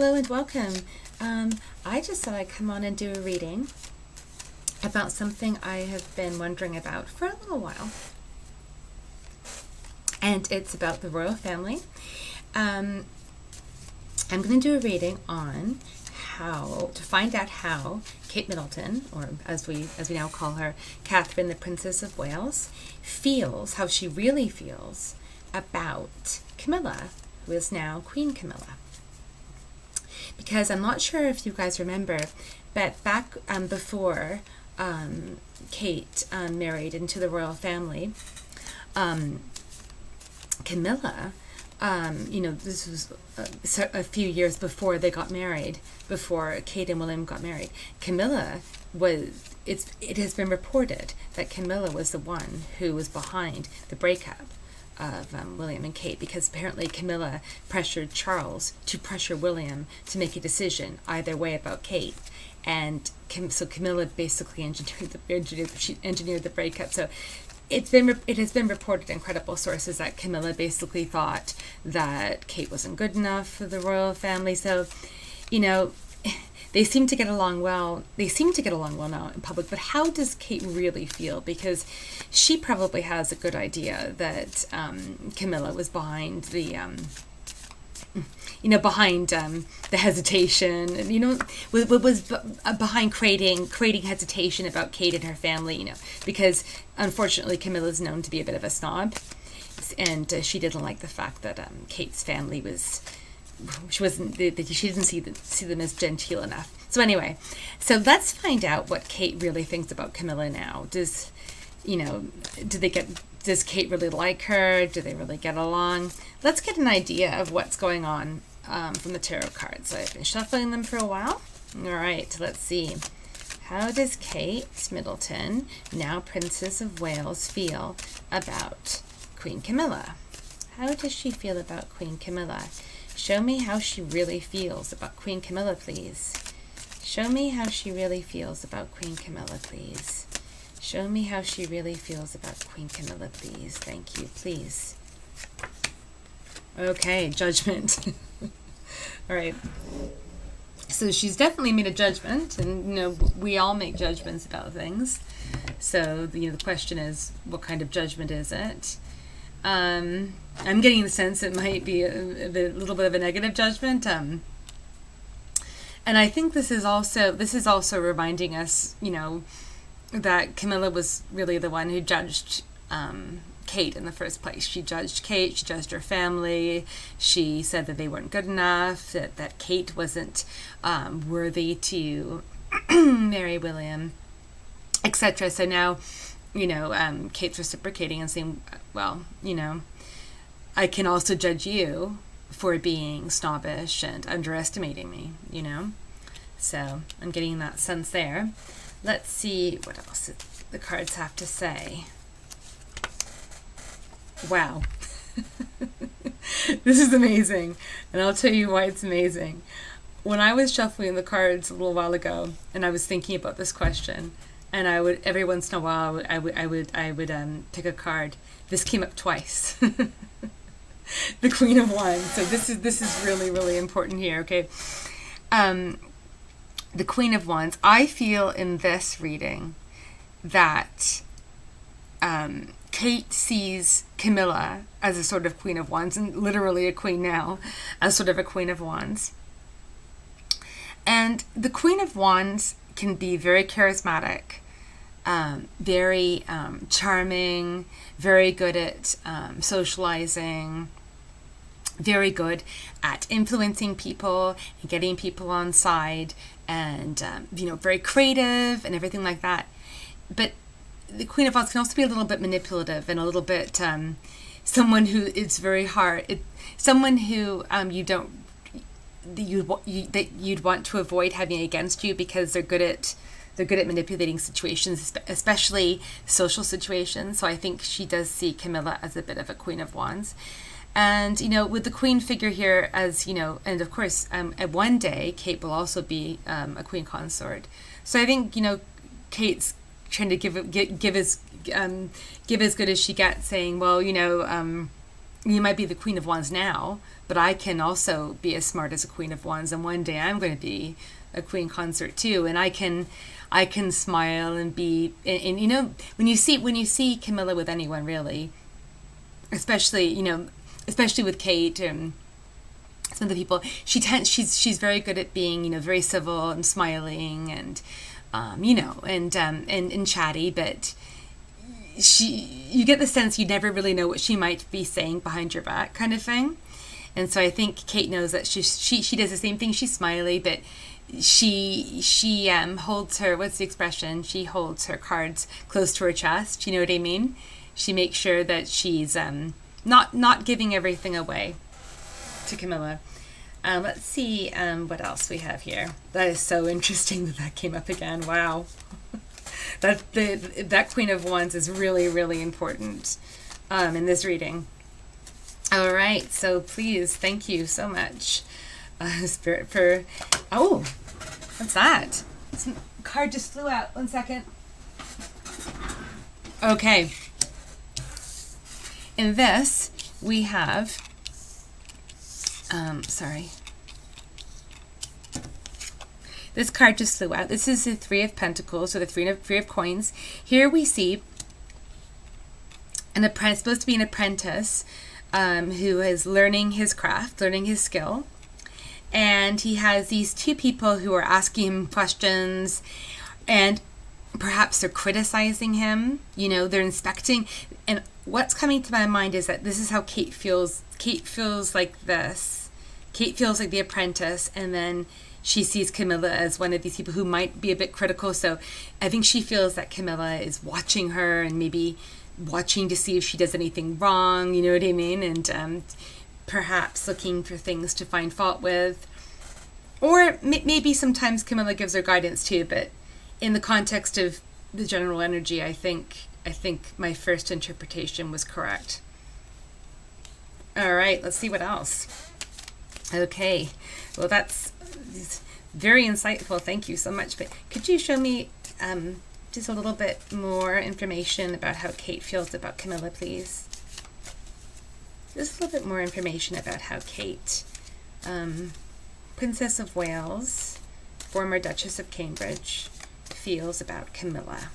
Hello and welcome. I just thought I'd come on and do a reading about something I have been wondering about for a little while. And it's about the royal family. I'm going to do a reading on to find out how Kate Middleton, or as we now call her, Catherine, the Princess of Wales, feels, how she really feels about Camilla, who is now Queen Camilla. Because I'm not sure if you guys remember, but back before Kate married into the royal family, Camilla, this was a few years before they got married, before Kate and William got married. It has been reported that Camilla was the one who was behind the breakup of William and Kate, because apparently Camilla pressured Charles to pressure William to make a decision either way about Kate, and so Camilla basically engineered the breakup. So it has been reported in credible sources that Camilla basically thought that Kate wasn't good enough for the royal family. So, they seem to get along well. They seem to get along well now in public, but how does Kate really feel? Because she probably has a good idea that Camilla was behind the hesitation, and was behind creating hesitation about Kate and her family, because unfortunately Camilla's known to be a bit of a snob, and she didn't like the fact that Kate's family she didn't see them as genteel enough. So anyway, let's find out what Kate really thinks about Camilla now. Does Kate really like her? Do they really get along? Let's get an idea of what's going on from the tarot cards. I've been shuffling them for a while. All right, let's see. How does Kate Middleton, now Princess of Wales, feel about Queen Camilla? How does she feel about Queen Camilla? Show me how she really feels about Queen Camilla, please. Show me how she really feels about Queen Camilla, please. Show me how she really feels about Queen Camilla, please. Thank you, please. Okay, judgment. All right. So she's definitely made a judgment, and we all make judgments about things. So the question is, what kind of judgment is it? I'm getting the sense it might be a little bit of a negative judgment. And I think this is also reminding us, that Camilla was really the one who judged Kate in the first place. She judged Kate, she judged her family, she said that they weren't good enough, that Kate wasn't worthy to marry William, etc. So now, Kate's reciprocating and saying, well, I can also judge you for being snobbish and underestimating me, So I'm getting that sense there. Let's see what else the cards have to say. Wow. This is amazing. And I'll tell you why it's amazing. When I was shuffling the cards a little while ago, and I was thinking about this question, and I would, every once in a while, I would pick a card. This came up twice. The Queen of Wands. So this is really, really important here, okay? The Queen of Wands. I feel in this reading that Kate sees Camilla as a sort of Queen of Wands, and literally a queen now, as sort of a Queen of Wands. And the Queen of Wands can be very charismatic, very charming, very good at socializing, very good at influencing people and getting people on side, and very creative and everything like that. But the Queen of Wands can also be a little bit manipulative and a little bit someone who is very hard. Someone who you'd want to avoid having against you, because they're good at manipulating situations, especially social situations. So I think she does see Camilla as a bit of a Queen of Wands. And, with the queen figure here, as, and of course, at one day, Kate will also be a queen consort. So I think, Kate's trying to give as good as she gets, saying, well, you might be the Queen of Wands now, but I can also be as smart as a Queen of Wands, and one day I'm going to be a Queen Consort too, and I can smile and be, and you know, when you see Camilla with anyone really, especially, you know, especially with Kate and some of the people, she's very good at being, you know, very civil and smiling and you know, and chatty, but you get the sense you never really know what she might be saying behind your back, kind of thing. And so I think Kate knows that she does the same thing. She's smiley, but she holds her, what's the expression? She holds her cards close to her chest. You know what I mean? She makes sure that she's not giving everything away to Camilla. Let's see what else we have here. That is so interesting that came up again. Wow. That Queen of Wands is really, really important in this reading. All right, so please, thank you so much, Spirit, for... Oh, what's that? Some card just flew out. 1 second. Okay. In this, we have... sorry. This card just flew out. This is the Three of Pentacles, or the Three of Coins. Here we see supposed to be an apprentice who is learning his craft, learning his skill. And he has these two people who are asking him questions, and perhaps they're criticizing him. You know, they're inspecting. And what's coming to my mind is that this is how Kate feels. Kate feels like this. Kate feels like the apprentice, and then she sees Camilla as one of these people who might be a bit critical. So I think she feels that Camilla is watching her and maybe watching to see if she does anything wrong, you know what I mean? And perhaps looking for things to find fault with. Or maybe sometimes Camilla gives her guidance too, but in the context of the general energy, I think my first interpretation was correct. All right, let's see what else. Okay, well, that's very insightful. Thank you so much. But could you show me just a little bit more information about how Kate feels about Camilla, please? Just a little bit more information about how Kate, Princess of Wales, former Duchess of Cambridge, feels about Camilla.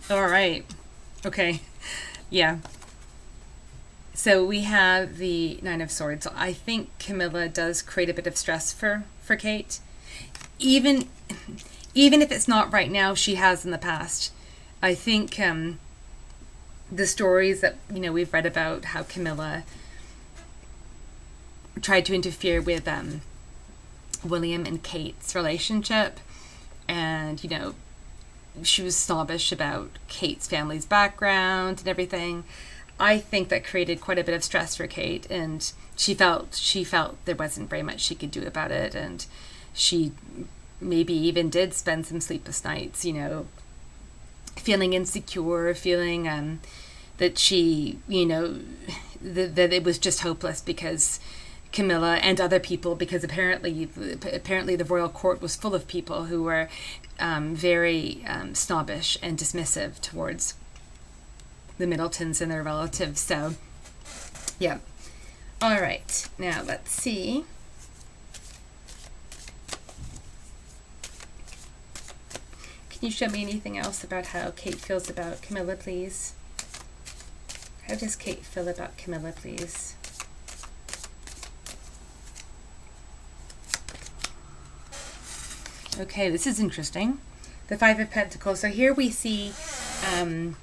All right. Okay. Yeah. So we have the Nine of Swords. So I think Camilla does create a bit of stress for Kate. Even if it's not right now, she has in the past. I think the stories that, you know, we've read about how Camilla tried to interfere with William and Kate's relationship, and, you know, she was snobbish about Kate's family's background and everything. I think that created quite a bit of stress for Kate, and she felt there wasn't very much she could do about it, and she maybe even did spend some sleepless nights, you know, feeling insecure, feeling that she, you know, that it was just hopeless because Camilla and other people, because apparently the royal court was full of people who were very snobbish and dismissive towards the Middletons and their relatives. So, yeah. All right. Now, let's see. Can you show me anything else about how Kate feels about Camilla, please? How does Kate feel about Camilla, please? Okay, this is interesting. The Five of Pentacles. So here we see a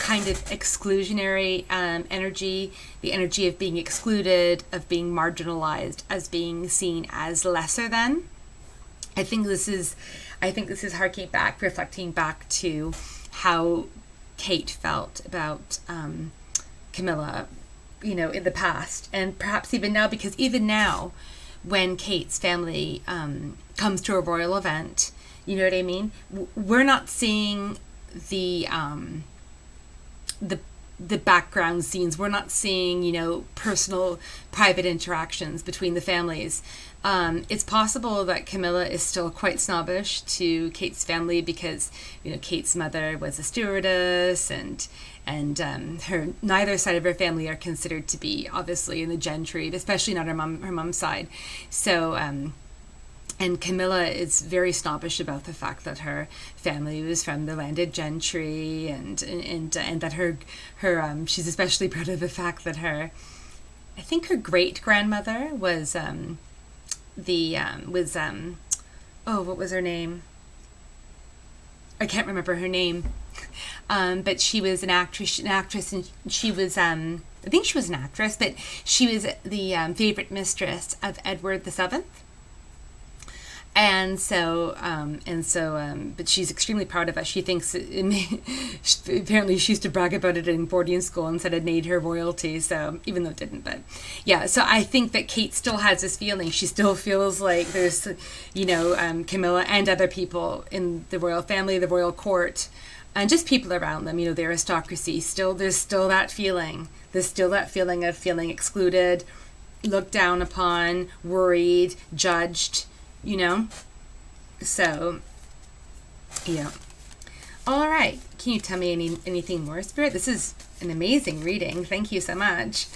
kind of exclusionary energy, the energy of being excluded, of being marginalized, as being seen as lesser than. I think this is harking back, reflecting back to how Kate felt about Camilla, you know, in the past, and perhaps even now, because even now, when Kate's family comes to a royal event, you know what I mean? We're not seeing the the background scenes. We're not seeing, you know, personal, private interactions between the families. It's possible that Camilla is still quite snobbish to Kate's family because, you know, Kate's mother was a stewardess, and her neither side of her family are considered to be obviously in the gentry, especially not her mom's side. So and Camilla is very snobbish about the fact that her family was from the landed gentry, and that her she's especially proud of the fact that I think her great grandmother was what was her name? I can't remember her name. But she was an actress, and she was, I think she was an actress, but she was the favorite mistress of Edward VII. And so, but she's extremely proud of it. She thinks, apparently she used to brag about it in boarding school and said it made her royalty, so, even though it didn't, but, yeah, so I think that Kate still has this feeling. She still feels like there's, you know, Camilla and other people in the royal family, the royal court, and just people around them, you know, the aristocracy, there's still that feeling. There's still that feeling of feeling excluded, looked down upon, worried, judged, you know? So, yeah. All right. Can you tell me anything more, Spirit? This is an amazing reading. Thank you so much.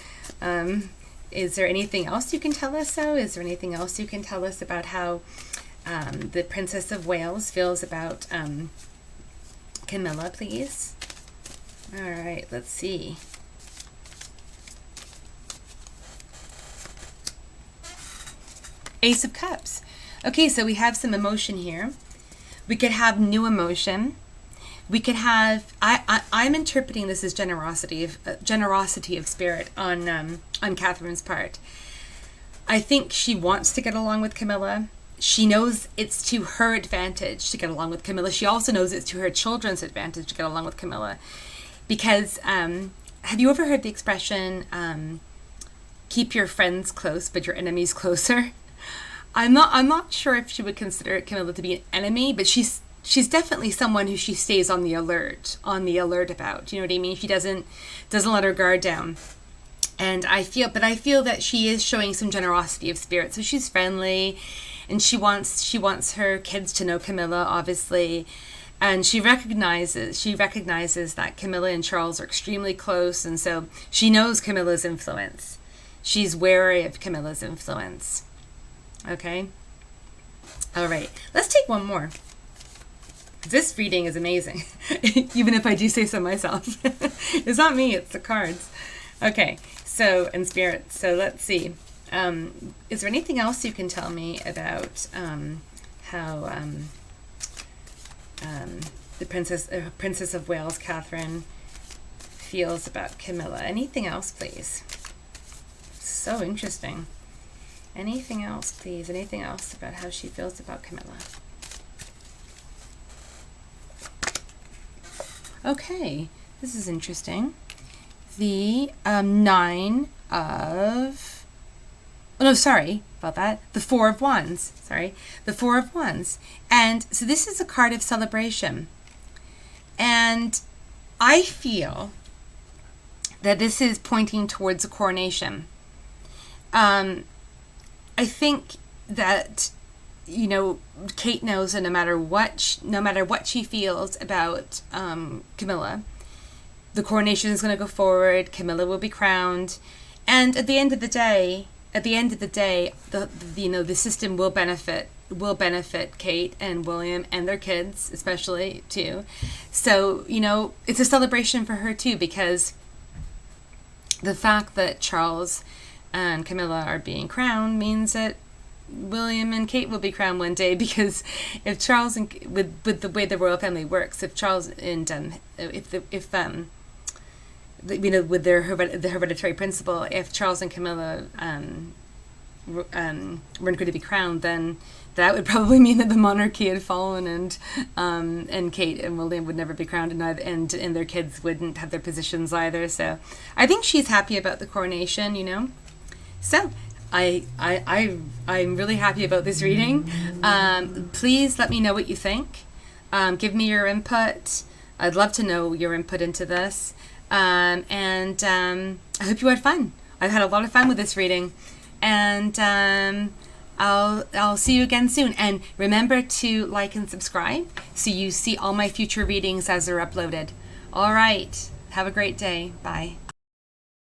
Is there anything else you can tell us, though? Is there anything else you can tell us about how the Princess of Wales feels about Camilla, please? All right. Let's see. Ace of Cups. Okay, so we have some emotion here. We could have new emotion. We could have. I'm interpreting this as generosity of spirit on Catherine's part. I think she wants to get along with Camilla. She knows it's to her advantage to get along with Camilla. She also knows it's to her children's advantage to get along with Camilla, because have you ever heard the expression, "Keep your friends close, but your enemies closer"? I'm not sure if she would consider Camilla to be an enemy, but she's definitely someone who she stays on the alert about. You know what I mean? She doesn't let her guard down. And I feel that she is showing some generosity of spirit. So she's friendly, and she wants her kids to know Camilla, obviously. And she recognizes that Camilla and Charles are extremely close, and so she knows Camilla's influence. She's wary of Camilla's influence. Okay. All right. Let's take one more. This reading is amazing, even if I do say so myself. It's not me, it's the cards. Okay. So, and spirit. So let's see. Is there anything else you can tell me about how the Princess of Wales, Catherine, feels about Camilla? Anything else, please? So interesting. Anything else, please? Anything else about how she feels about Camilla? Okay, this is interesting. The Nine of... Oh, no, sorry about that. The Four of Wands. Sorry. The Four of Wands. And so this is a card of celebration. And I feel that this is pointing towards a coronation. I think that, you know, Kate knows that no matter what she feels about Camilla, the coronation is going to go forward. Camilla will be crowned, and at the end of the day, the system will benefit Kate and William and their kids, especially too. So, you know, it's a celebration for her too, because the fact that Charles and Camilla are being crowned means that William and Kate will be crowned one day, because if Charles and with the way the royal family works, if Charles and with the hereditary principle, if Charles and Camilla weren't going to be crowned, then that would probably mean that the monarchy had fallen, and Kate and William would never be crowned, and their kids wouldn't have their positions either. So I think she's happy about the coronation, you know. So I'm really happy about this reading. Please let me know what you think. Give me your input. I'd love to know your input into this. I hope you had fun. I've had a lot of fun with this reading, and I'll see you again soon. And remember to like and subscribe so you see all my future readings as they're uploaded. All right. Have a great day. Bye.